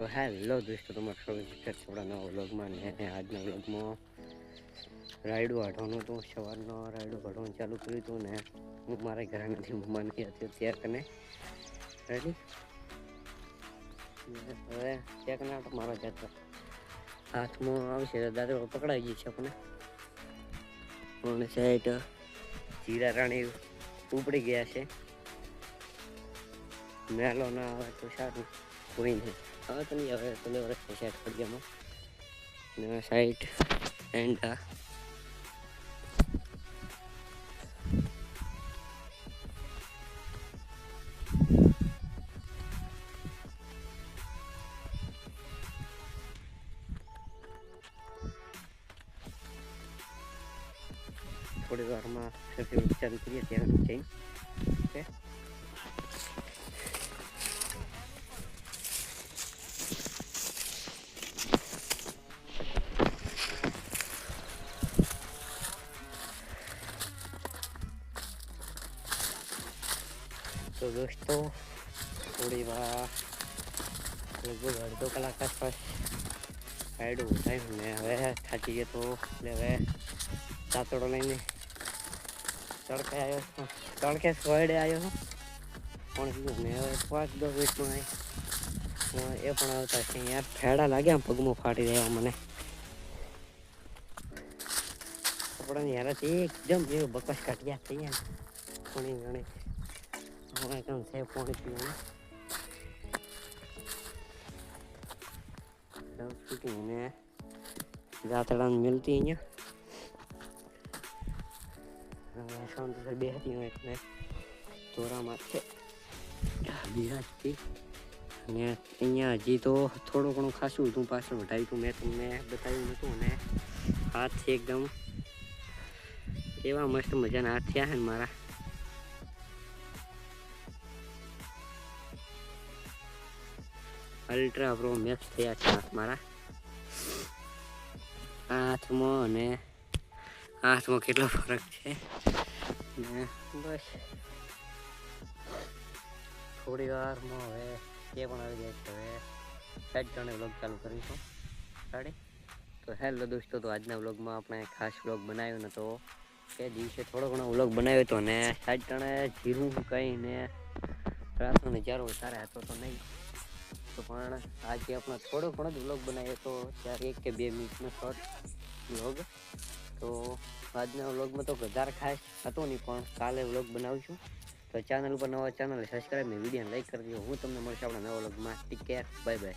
તો હેલો દોસ્તો, તમારું સ્વાગત છે આપણા નવા વ્લોગમાં. ને આજના વ્લોગમાં રાયડું વાઢવાનું હતું. સવારનો રાયડું વાઢવાનું ચાલુ કર્યું હતું ને હું મારા ઘરે નથી, મમ્માને હતી ત્યાર કને રેડી. હવે ત્યાં કને આટો મારો જતો હાથમાં આવશે દાદા પકડાઈ ગઈ છે આપણને. સાઈડ જીરા રાણી ઉપડી ગયા છે. મેલો ના આવે તો સારું, કોઈ નહીં હવે તો નહીં. હવે પેલે વર્ષ થશે અઠવાડિયામાં સાઈડ એન્ડ થોડી વારમાં ચાલુ કરીએ ત્યાં જઈ. ઓકે, તો દોસ્તો થોડી વાર લગભગ અડધો કલાક આસપાસ રાયડું ઉઠાવ્યું ને હવે થાકી ગયો તો એટલે હવે ચાતડો લઈને તડકે આવ્યો છું. તડકે સોયડે આવ્યો છું પણ કીધું ને હવે 5-10 મિનિટમાં એ પણ આવતા છે. યાર ફેડા લાગ્યા પગમાં ફાટી રહ્યા મને. કપડાની હાલત એકદમ જેવું બકસ કાઢ્યા થઈ ગયા ઘણી ઘણી. હવે કેમ છે પાણી પીવાનું ને દાંતડાને મિલતી અહીંયા બે હતી એટલે ધોરામાં છે બિરાજથી. અને અહીંયા હજી તો થોડું ઘણું ખાસું હતું પાછળ વઢાવ્યું હતું. મેં તમને બતાવ્યું નહોતું. અને હાથ છે એકદમ એવા મસ્ત મજાના હાથ થયા છે ને મારા. અલ્ટ્રા પ્રો મેક્સ થયા છે હાથ મારા. હાથમાં અને હાથમાં કેટલો ફરક છે. ને બસ થોડી વારમાં હવે એ પણ આવી જાય છે. હવે સાઈડ ત્રણે વ્લોગ ચાલુ કરીશું સાડી. તો હેલો દોસ્તો, તો આજના વ્લોગમાં આપણે ખાસ વ્લોગ બનાવ્યો નહોતો. એ દિવસે થોડો ઘણો વ્લોગ બનાવ્યો હતો ને સાઈડ ત્રણે જીરું કહીને રાતનો નજારો વધારે હતો તો નહીં. તો પણ આજે આપણે થોડો ઘણો જ વ્લોગ બનાવ્યો હતો ત્યારે 1 કે 2 મિનિટનો શોર્ટ વ્લોગ. તો આજના વ્લોગમાં તો વધારે ખાસ હતો નહીં પણ કાલે વ્લોગ બનાવીશું. તો ચેનલ ઉપર નવા ચેનલ સબસ્ક્રાઈબ ને વિડીયોને લાઈક કરી દો. હું તમને મળશે આપણા નવા વ્લોગમાં. Take care, bye bye.